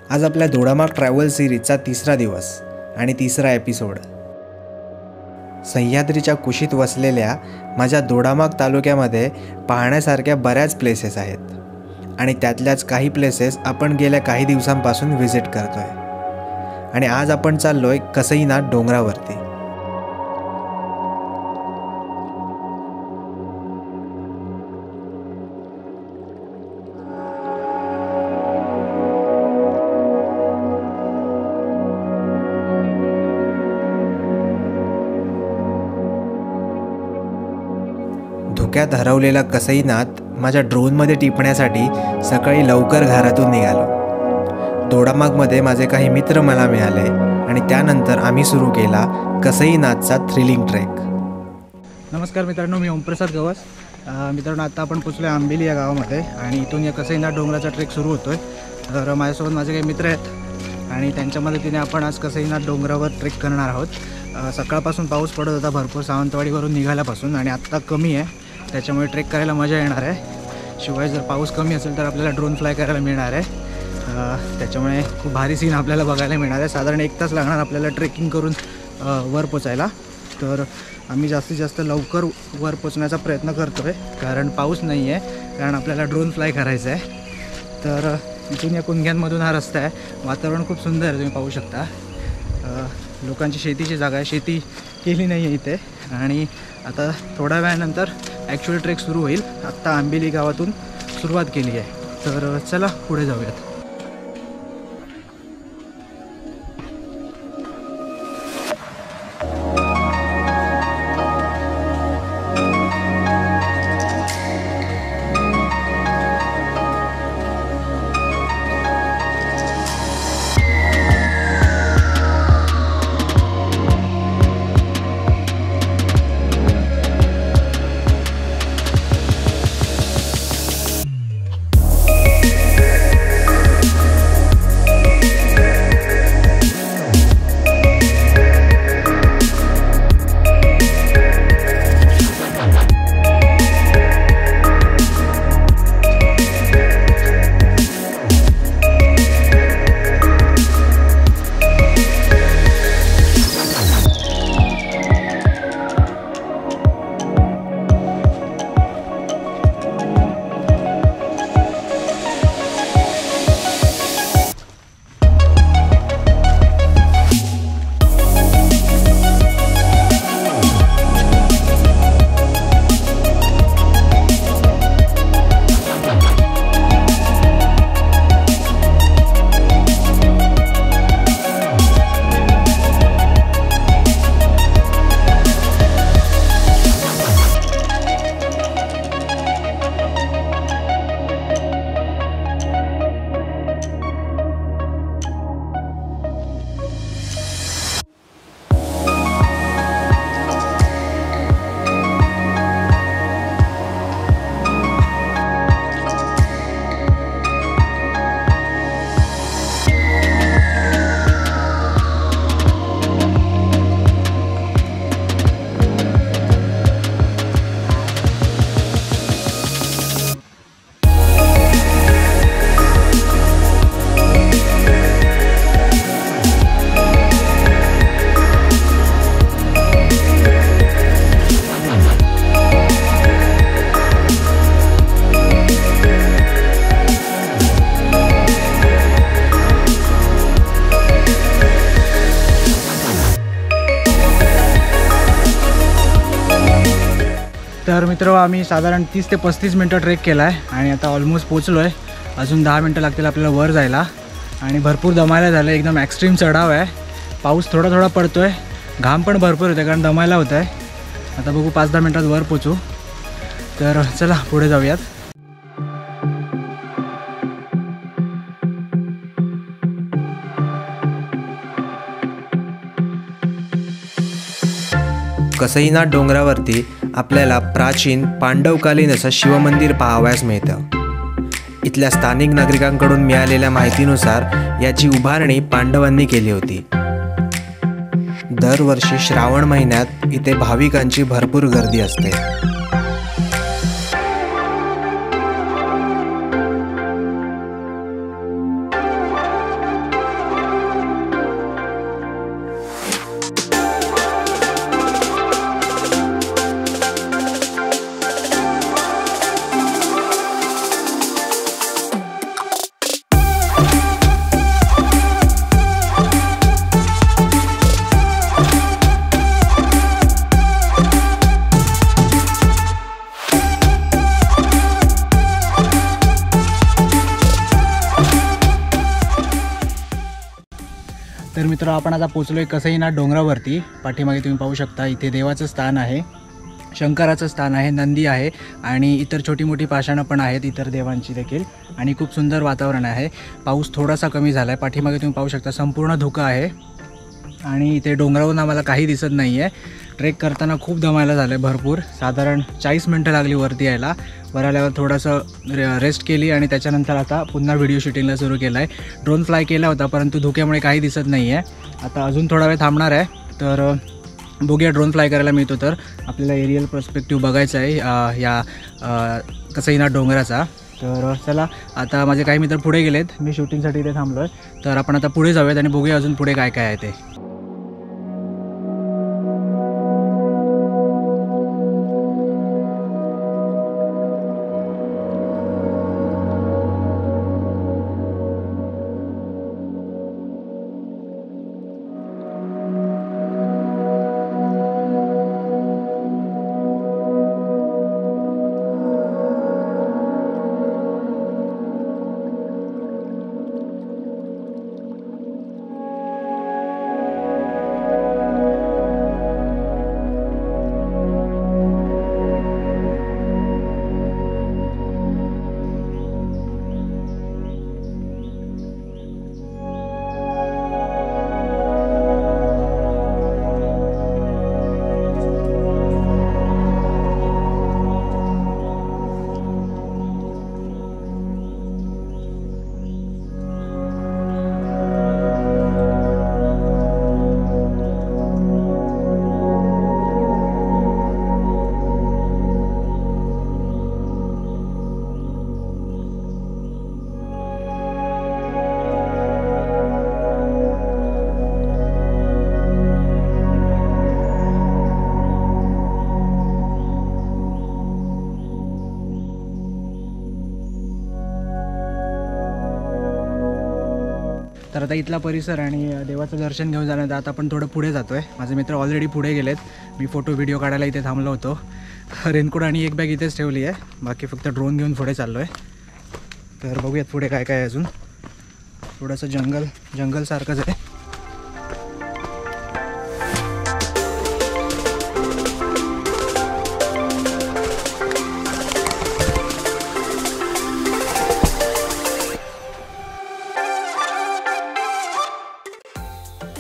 आज आपल्या दोडामाग ट्रॅव्हल सिरीजचा तिसरा दिवस आणि तिसरा एपिसोड। सह्याद्रीच्या कुशीत वसलेल्या माझ्या दोडामाग तालुक्यामध्ये पाहण्यासारख्या बऱ्याच प्लेसेस आहेत आणि त्यातल्याच काही प्लेसेस आपण गेल्या काही दिवसांपासून व्हिजिट करतोय। आणि आज आपण चाललोय कसईनाथ डोंगरावरती। धुक्यात हरवलेला कसईनाथ माझ्या ड्रोनमध्ये टिपण्यासाठी सकाळी लवकर घरातून निघालो। दोडामागमध्ये माझे काही मित्र मला मिळाले आणि त्यानंतर आम्ही सुरू केला कसईनाथचा थ्रिलिंग ट्रेक। नमस्कार मित्रांनो, मी ओमप्रसाद गवस। मित्रांनो, आता आपण पोचलो आहे आंबिली या गावामध्ये आणि इथून या कसईनाथ डोंगराचा ट्रेक सुरू होतोय। तर माझ्यासोबत माझे काही मित्र आहेत आणि त्यांच्या मदतीने आपण आज कसईनाथ डोंगरावर ट्रेक करणार आहोत। सकाळपासून पाऊस पडत होता भरपूर, सावंतवाडीवरून निघाल्यापासून, आणि आत्ता कमी आहे, त्याच्यामुळे ट्रेक करायला मजा येणार आहे। शिवाय जर पाऊस कमी असेल तर आपल्याला ड्रोन फ्लाय करायला मिळणार आहे। त्याच्यामुळे खूप भारी सीन आपल्याला बघायला मिळणार आहे। साधारण 1 तास लागणार आपल्याला ट्रेकिंग करून वर पोचायला। तर आम्ही जास्तीत जास्त लवकर वर पोचण्याचा प्रयत्न करतो आहे, कारण पाऊस नाही आहे, कारण आपल्याला ड्रोन फ्लाय करायचं आहे। तर इथून या कुंग्यांमधून हा रस्ता आहे। वातावरण खूप सुंदर आहे, तुम्ही पाहू शकता। लोकांची शेतीची जागा आहे, शेती केली नाही आहे इथे। आणि आता थोड्या वेळानंतर ॲक्च्युअल ट्रेक सुरू होईल। आत्ता आंबिली गावातून सुरुवात केली आहे, तर चला पुढे जाऊयात। तर मित्र, आम्ही साधारण 30 ते 35 मिनटं ट्रेक केला आहे आणि आता ऑलमोस्ट पोचलो आहे। अजून 10 मिनटं लागतील आपल्याला वर जायला आणि भरपूर दमायला झालं। एकदम ॲक्स्ट्रीम चढाव आहे, पाऊस थोडा थोडा पडतो आहे, घाम पण भरपूर होते कारण दमायला होतं आहे। आता बघू 5-10 मिनटात वर पोचू, तर चला पुढे जाऊयात। कसईनाथ डोंगरावरती आपल्याला प्राचीन पांडवकालीन असं शिवमंदिर पाहावयास मिळतं। इथल्या स्थानिक नागरिकांकडून मिळालेल्या माहितीनुसार याची उभारणी पांडवांनी केली होती। दरवर्षी श्रावण महिन्यात इथे भाविकांची भरपूर गर्दी असते। तर मित्र आपण आता पोचलो आहे कसईनाथ डोंगरावरती. पाठीमागे तुम्ही पाहू शकता इथे देवाचं स्थान आहे, शंकराचं स्थान आहे, नंदी आहे आणि इतर छोटी मोठी पाषाणं पण आहेत इतर देवांची देखील. आणि खूप सुंदर वातावरण आहे. पाऊस थोडासा कमी झाला आहे. पाठीमागे तुम्ही पाहू शकता संपूर्ण धुकं आहे आणि इथे डोंगरावरून आम्हाला काही दिसत नाही आहे. ट्रेक करताना खूप दमायला झालं आहे भरपूर. साधारण 40 मिनटं लागली वरती यायला. वर आल्यावर थोडंसं रेस्ट केली आणि त्याच्यानंतर आता पुन्हा व्हिडिओ शूटिंगला सुरू केलं आहे. ड्रोन फ्लाय केला होता परंतु धुक्यामुळे काही दिसत नाही आहे. आता अजून थोडा वेळ थांबणार आहे. तर बघूया ड्रोन फ्लाय करायला मिळतो तर आपल्याला एरियल पर्स्पेक्टिव्ह बघायचा आहे या कसईनाथ डोंगराचा. तर चला आता माझे काही मित्र पुढे गेलेत, मी शूटिंगसाठी इथे थांबलो आहे. तर आपण आता पुढे जाऊयात आणि बघूया अजून पुढे काय काय आहे ते. तर आता इथला परिसर आणि देवाचं दर्शन घेऊन जाण्यात आता आपण थोडं पुढे जातो आहे. माझे मित्र ऑलरेडी पुढे गेलेत. मी फोटो व्हिडिओ काढायला इथे थांबलो होतो. रेनकोट आणि एक बॅग इथेच ठेवली आहे, बाकी फक्त ड्रोन घेऊन पुढे चाललो आहे. तर बघूयात पुढे काय काय अजून. थोडंसं जंगलसारखंच आहे.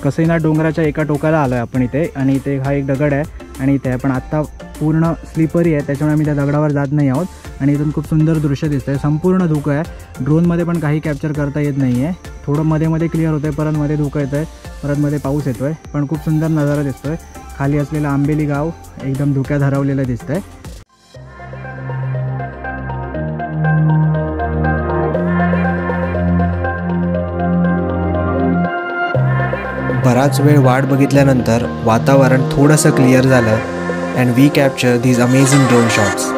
कसईनाथ डोंगराच्या एका टोकाला आलो आहे आपण इथे आणि इथे हा एक दगड आहे आणि इथे पण आत्ता पूर्ण स्लिपरी आहे त्याच्यामुळे आम्ही त्या दगडावर जात नाही आहोत. आणि इथून खूप सुंदर दृश्य दिसतं आहे. संपूर्ण धुकं आहे. ड्रोनमध्ये पण काही कॅप्चर करता येत नाही आहे. थोडं मध्ये क्लिअर होतं आहे, परत मध्ये धुकं येतं आहे, परत मध्ये पाऊस येतो आहे. पण खूप सुंदर नजारा दिसतो आहे. खाली असलेलं आंबेली गाव एकदम धुक्यात हरवलेलं दिसतं आहे. बराच वेळ वाट बघितल्यानंतर वातावरण थोडंसं क्लिअर झालं and we capture these amazing drone shots.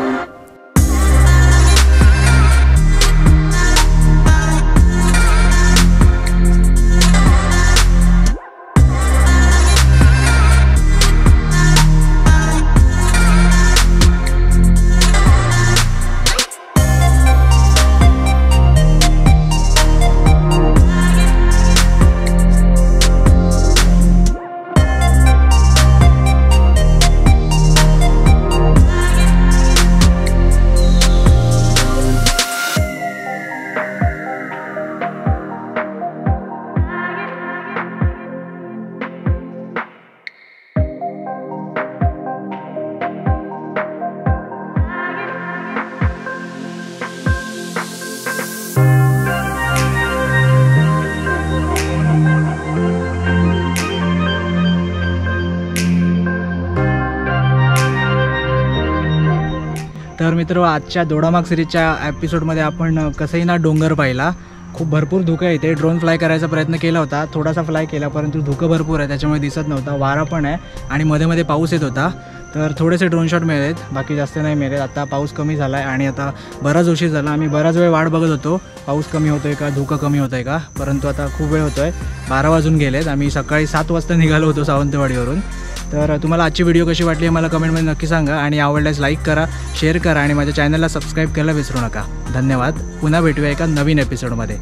तर मित्र आजच्या दोडामाग सिरीजच्या एपिसोडमध्ये आपण कसईनाथ डोंगर पाहिला. खूप भरपूर धुकं आहे इथे. ड्रोन फ्लाय करायचा प्रयत्न केला होता, थोडासा फ्लाय केला परंतु धुकं भरपूर आहे त्याच्यामुळे दिसत नव्हता. वारा पण आहे आणि मध्ये मध्ये पाऊस येत होता. तर थोडेसे ड्रोन शॉट मिळालेत, बाकी जास्त नाही मिळालेत. आता पाऊस कमी झाला आहे आणि आता बराच उशीर झाला. आम्ही बराच वेळ वाट बघत होतो पाऊस कमी होतो आहे का, धुकं कमी होतं आहे का, परंतु आता खूप वेळ होतो आहे. 12 वाजून गेलेत. आम्ही सकाळी 7 वाजता निघालो होतो सावंतवाडीवरून. तर तुम्हाला आजची व्हिडिओ कशी वाटली मला कमेंटमध्ये नक्की सांगा आणि आवडल्यास लाईक करा, शेअर करा आणि माझ्या चॅनलला सबस्क्राईब करायला विसरू नका. धन्यवाद. पुन्हा भेटूया एका नवीन एपिसोडमध्ये.